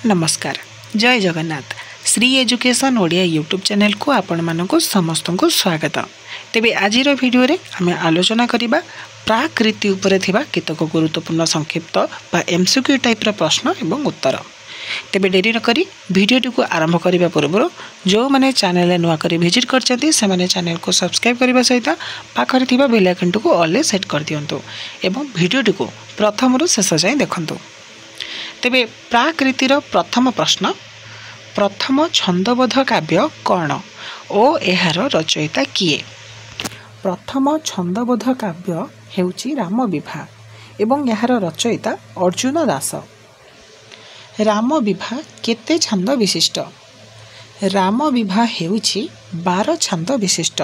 नमस्कार जय Jagannath Shri education Odia YouTube channel को आपण मानक समस्त को स्वागत। तेबे आजिर वीडियो रे आमे आलोचना करिबा प्राकृति उपरे थिबा केतक गुरुत्वपूर्ण संक्षिप्त बा एमसीक्यू टाइप रा प्रश्न एवं उत्तर। तेबे डेरी न करी वीडियो को आरंभ करिबा पूर्व जो माने चैनल नुआ करी विजिट करचंती से माने चैनल को सब्सक्राइब करिबा सहित पाखरे थिबा बेल आइकन को ऑल ले सेट कर दियंतु एवं वीडियो को प्रथम रु शेष जाय देखंतु। तेबे प्राकृतिर प्रथम प्रश्न प्रथम छंदबद्ध काव्य कौन ओ एहार रचयिता किए। प्रथम छंदबद्ध काव्य हेउची राम विवाह एवं एहार रचयिता अर्जुन दास। राम विवाह केते छंद विशिष्ट। राम विवाह हेउची 12 छंद विशिष्ट।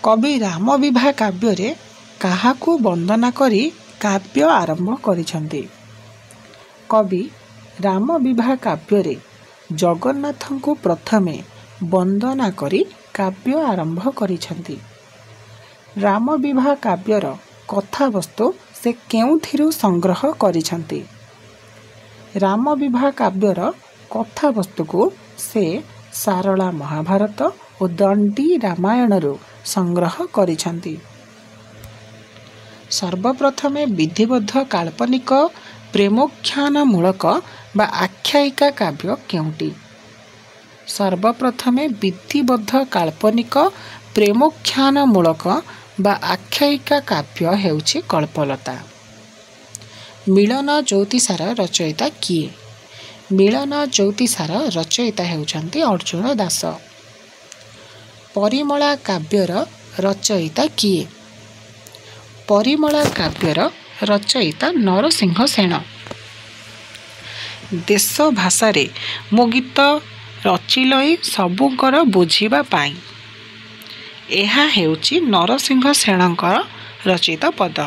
कवि राम विवाह काव्य रे काहाकू वंदना करी काव्य आरंभ करिसंती। कवि राम विवाह काव्य रे जगन्नाथ को प्रथमे वंदना करी काव्य आरंभ करिसंती। राम विवाह काव्यर कथावस्तु से केउथिरु संग्रह करिसंती। राम विवाह काव्यर कथावस्तु को से सारला महाभारत और दंडी रामायण रु संग्रह करिसंती। सर्वप्रथमे विधिबद्ध काल्पनिक प्रेमोख्यान मूलक बा आख्यायिका काव्य केउटी। सर्वप्रथमे विधिबद्ध काल्पनिक प्रेमोख्यान मूलक बा आख्यायिका काव्य हेउची कल्पलता। मिलन ज्योतिषार रचयिता किए। मिलन ज्योतिषार रचयिता हेउचंती अर्जुन दास। परिमला काव्यर रचयिता किए। परिमला काव्यर रचयिता नरसिंह सेन। देश भाषा रे मो गीत रचिलई सबुकर बुझिबा पाई एहा हेउची नरसिंह सेनकर रचित पद।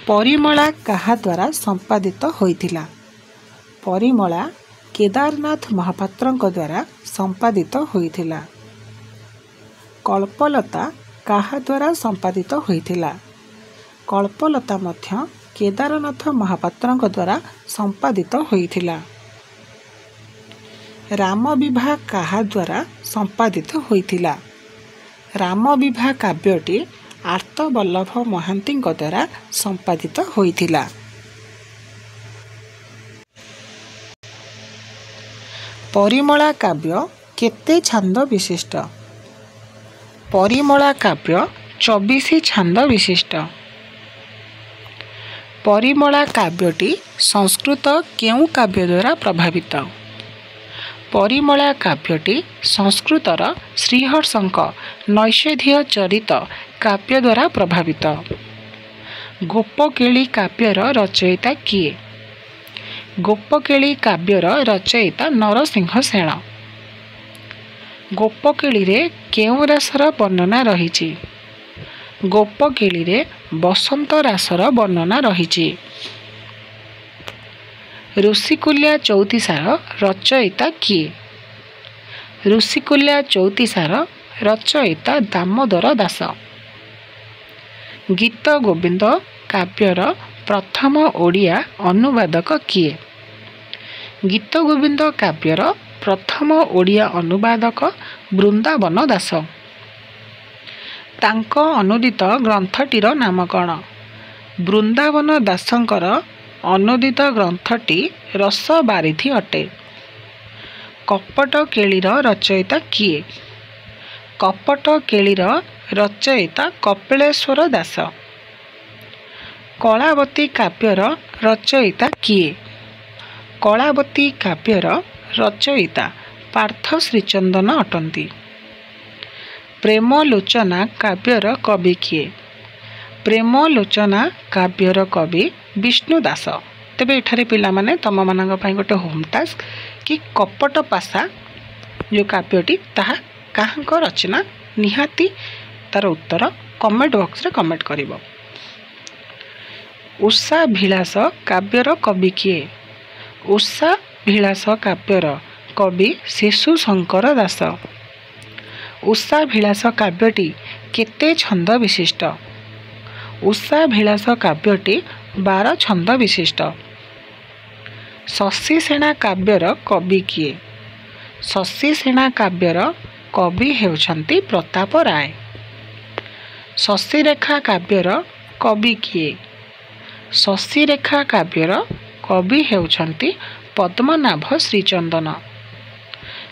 परिमला काहा द्वारा संपादित होइथिला। परिमला केदारनाथ महापात्रंक द्वारा संपादित होइथिला। कल्पलता काहा द्वारा संपादित होइथिला। कल्पलता मध्य केदारनाथ महापात्रंक द्वारा संपादित होइथिला। राम विवाह काहा द्वारा संपादित होइथिला। राम विवाह काव्यटी आर्तवल्लभ महांतीଙ୍କ द्वारा संपादित होइथिला। परिमला काव्य केते छंद विशिष्ट। परिमला काव्य 24 छंद विशिष्ट। परिमला काव्यटी संस्कृत केउ काव्य द्वारा प्रभावित। परिमला काव्यटी संस्कृतर श्रीहर्षंक नैषधीय चरित काव्य द्वारा प्रभावित। गोपकेली काव्यर रचयिता किए। गोपकेली काव्यर रचयिता नरसिंह सेन। गोपकेली रे केउ रासर वर्णना रहिछि। गोपकेली रे बसंत रासर वर्णना रहिछि। ऋषिकुल्या चौतीसार रचयिता किए। ऋषिकुल्या चौतीसार रचयिता दामोदर दास। गीत गोविंद काव्यर प्रथम ओडिया अनुवादक किए। गीत गोविंद काव्यर प्रथम ओडिया अनुवादक वृंदावन दास। तांको अनुदित ग्रंथटीर नाम कौन। वृंदावन दासंकर अनुदित ग्रंथटी रस बारिधि अटे। कपट केलीर रचयिता किए। कपट केलीर रचयिता कपिलेश्वर दास। कलावती काव्यर रचयिता किए। कलावती काव्यर रचयिता पार्थ श्रीचंदन अटंती। प्रेमलोचना काव्यर कवि किए। प्रेमलोचना काव्यर कवि विष्णु दास। तेबे एठारे पिला माने तम मानक पई गोटे होम टास्क कि कपट पासा जो काव्यटी ताहा काहांक रचना निहाती तार उत्तर कमेंट बॉक्स रे कमेंट करिवो। उषा भिलास काव्यर कवि किए। उषा भिलास काव्यर कवि शिशु शंकर दास। उषा भिलास काव्यटी केते छंद विशिष्ट। उषा भिलास काव्यटी 12 छंद विशिष्ट। शशी सेना काव्यर कवि किए? शशी सेना काव्यर कवि हेउछंती प्रताप राय। शशी रेखा काव्यर कवि किए? शशी रेखा काव्यर कवि हेउछंती पद्मनाभ श्रीचंदन।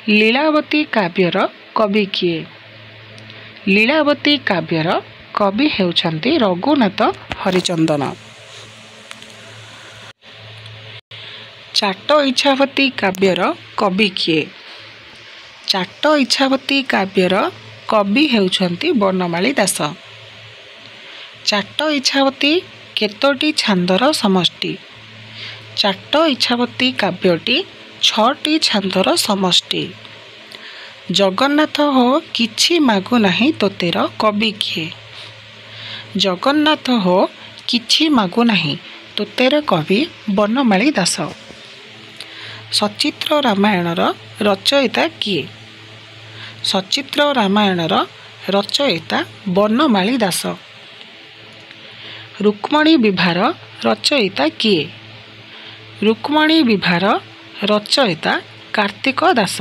लीलावती काव्यर कवि किए? लीलावती काव्यर कवि हेउछंती रघुनाथ हरिचंदन। चाट इच्छावती काव्यर कवि किए? चाट इच्छावती काव्यर कवि हेउछंती बनमाली दास। चाट इच्छावती केतोटी छांदर समष्टि? चाट इच्छावती काव्यटी 6टी छांदर समष्टि। जगन्नाथ हो किछि मागु नाही तोतेर कवि किए? जगन्नाथ हो किछि मागु नाही तोतेर कवि बनमाली दास। सचित्र रामायणर रचयिता किए? सचित्र रामायणर रचयिता बनमाली दास। रुक्मणी विभार रचयिता किए? रुक्मणी विभार रचयिता कार्तिक दास।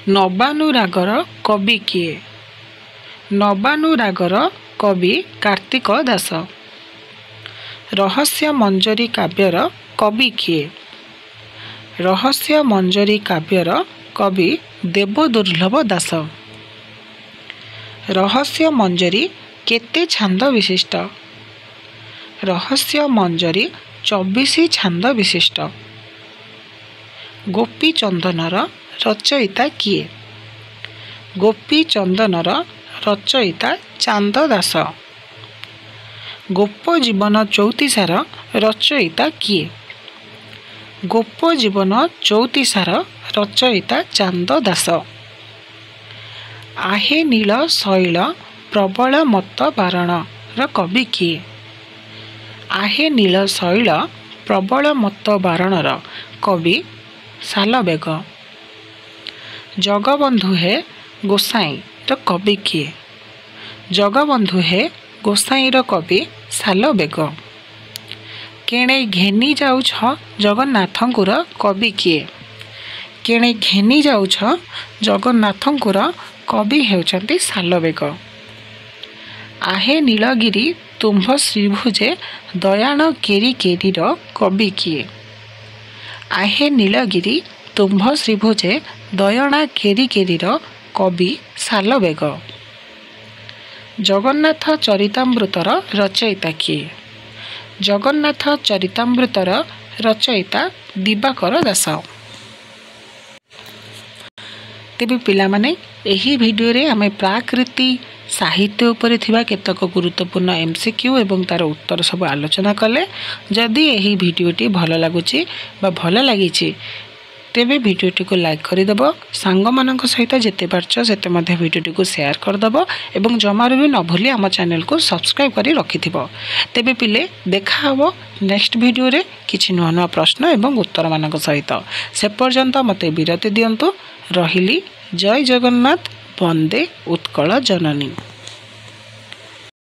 नवानुरागर कवि किए? नवानुरागर कवि कार्तिक दास। रहस्य मंजरी काव्यर कवि किए? रहस्य मंजरी काव्यर कवि देवदुर्लभ दास। रहस्य मंजरी केते छांद विशिष्ट? रहस्य मंजरी 24 छांद विशिष्ट। गोपी चंदनर रचयिता किए? गोपी चंदनर रचयिता चांद दास। गोप जीवन चौतीसार रचयिता किए? गोप जीवन चौतीसार रचयिता चांद दास। आहे नील शैल प्रबल मत बारण कवि किए? आहे नील शैल प्रबल मत बारणर कवि सालबेग। जगबंधु हे गोसाई कवि किए? जगबंधु हे गोसाई कवि सालबेग। केणे घेनी जाउछ जगन्नाथंकुर कवि किए? केणे घेनी जाउछ जगन्नाथंकुर कवि हेउछंती सालबेग। आहे नीलगिरी तुम्भ श्रीभुजे दयाण केरी केरीर कवि किए? आहे नीलगिरी तुम्भ श्रीभुजे दयणा केरी केरीर कवि सालबेग। जगन्नाथ चरितामृतर रचयिता किए? जगन्नाथ चरितामृतर रचयिता दिवाकर दास। तेबे पिलामाने एही भिडियो रे आमे प्राकृति साहित्य उपरे थिबा केतक गुरुत्वपूर्ण एमसीक्यू एवं तार उत्तर सब आलोचना कले। जदि एही भिडियोटी भल लागुची बा भल लागिची तेबे भिडियोटी को लाइक करदेव। सांग मानक सहित जेते पारछ सेते मध्ये भिडियोटी को शेयर करदेव एवं जमारू भी न भूली आम चैनल को सब्सक्राइब करी रखिथिबो। तेबे पिले देखा हबो नेक्स्ट भिडियो रे किछि नुआ नुआ प्रश्न एवं उत्तर मानक सहित। से पर्यंत मते विरति दियंतु। रहिली। जय जगन्नाथ। वंदे उत्कल जननी।